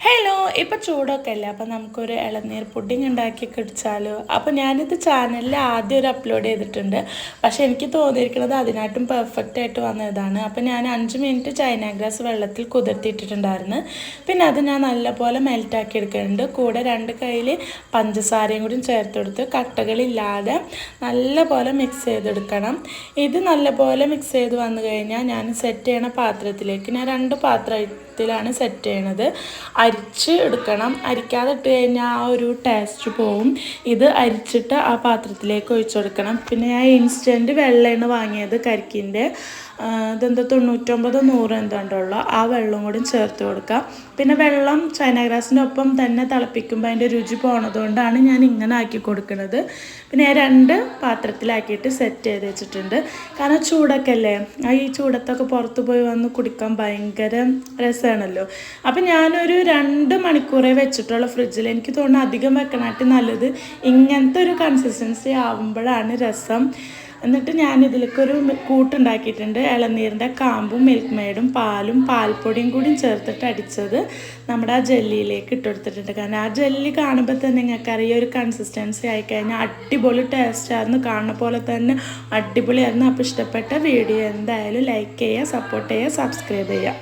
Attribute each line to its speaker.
Speaker 1: Hello, ഇപ്പോൾ ചൂടൊക്കെ അല്ലേ, അപ്പോൾ നമുക്കൊരു ഇളനീർ പുഡിങ് ഉണ്ടാക്കി കുടിച്ചാലോ. അപ്പോൾ ഞാനിത് ചാനലിൽ ആദ്യം ഒരു അപ്ലോഡ് ചെയ്തിട്ടുണ്ട്. പക്ഷേ എനിക്ക് തോന്നിയിരിക്കുന്നത് അതിനായിട്ടും പെർഫെക്റ്റ് ആയിട്ട് വന്നതാണ്. അപ്പോൾ ഞാൻ 5 മിനിറ്റ് ചൈന ഗ്രാസ് വെള്ളത്തിൽ കുതിർത്തിയിട്ടിട്ടുണ്ടായിരുന്നു. പിന്നെ അത് ഞാൻ നല്ലപോലെ മെൽറ്റാക്കി എടുക്കുന്നുണ്ട്. കൂടെ 2 കയ്യിൽ പഞ്ചസാരയും കൂടി ചേർത്തെടുത്ത് കട്ടകളില്ലാതെ നല്ലപോലെ മിക്സ് ചെയ്തെടുക്കണം. ഇത് നല്ലപോലെ മിക്സ് ചെയ്ത് വന്നു കഴിഞ്ഞാൽ ഞാൻ സെറ്റ് ചെയ്യണ പാത്രത്തിലേക്ക് ഞാൻ 2 പാത്രത്തിലാണ് സെറ്റ് ചെയ്യണത്. അരിച്ച് എടുക്കണം. അരിക്കാതെ ഇട്ട് കഴിഞ്ഞാൽ ആ ഒരു ടേസ്റ്റ് പോവും. ഇത് അരിച്ചിട്ട് ആ പാത്രത്തിലേക്ക് ഒഴിച്ചു കൊടുക്കണം. പിന്നെ ഞാൻ ഇൻസ്റ്റൻറ്റ് വെള്ളമാണ് വാങ്ങിയത്, കരിക്കിൻ്റെ. ഇതെന്താ 99 100 എന്താണ്ടുള്ള ആ വെള്ളം കൂടി ചേർത്ത് കൊടുക്കാം. പിന്നെ വെള്ളം ചൈന ഗ്രാസിൻ്റെ ഒപ്പം തന്നെ തിളപ്പിക്കുമ്പോൾ അതിൻ്റെ രുചി പോണതുകൊണ്ടാണ് ഞാൻ ഇങ്ങനെ ആക്കി കൊടുക്കുന്നത്. പിന്നെ ഞാൻ 2 പാത്രത്തിലാക്കിയിട്ട് സെറ്റ് ചെയ്ത് വെച്ചിട്ടുണ്ട്. കാരണം ചൂടൊക്കെ അല്ലേ, ഈ ചൂടത്തൊക്കെ പുറത്ത് പോയി വന്ന് കുടിക്കാൻ ഭയങ്കര രസമാണല്ലോ. അപ്പം ഞാനൊരു 2 മണിക്കൂറേ വെച്ചിട്ടുള്ള ഫ്രിഡ്ജിൽ. എനിക്ക് തോന്നുന്നു അധികം വെക്കണമായിട്ട് നല്ലത് ഇങ്ങനത്തെ ഒരു കൺസിസ്റ്റൻസി ആവുമ്പോഴാണ് രസം. എന്നിട്ട് ഞാൻ ഇതിലേക്കൊരു കൂട്ടുണ്ടാക്കിയിട്ടുണ്ട്. ഇളനീരിൻ്റെ കാമ്പും മിൽക്ക് മെയ്ഡും പാലും പാൽപ്പൊടിയും കൂടി ചേർത്തിട്ട് അടിച്ചത് നമ്മുടെ ആ ജെല്ലിയിലേക്ക് ഇട്ടെടുത്തിട്ടുണ്ട്. കാരണം ആ ജെല്ലി കാണുമ്പോൾ തന്നെ നിങ്ങൾക്കറിയാം ഒരു കൺസിസ്റ്റൻസി ആയിക്കഴിഞ്ഞാൽ അടിപൊളി ടേസ്റ്റായിരുന്നു. കാണുന്ന പോലെ തന്നെ അടിപൊളിയായിരുന്നു. അപ്പോൾ ഇഷ്ടപ്പെട്ട വീഡിയോ എന്തായാലും ലൈക്ക് ചെയ്യുക, സപ്പോർട്ട് ചെയ്യുക, സബ്സ്ക്രൈബ് ചെയ്യുക.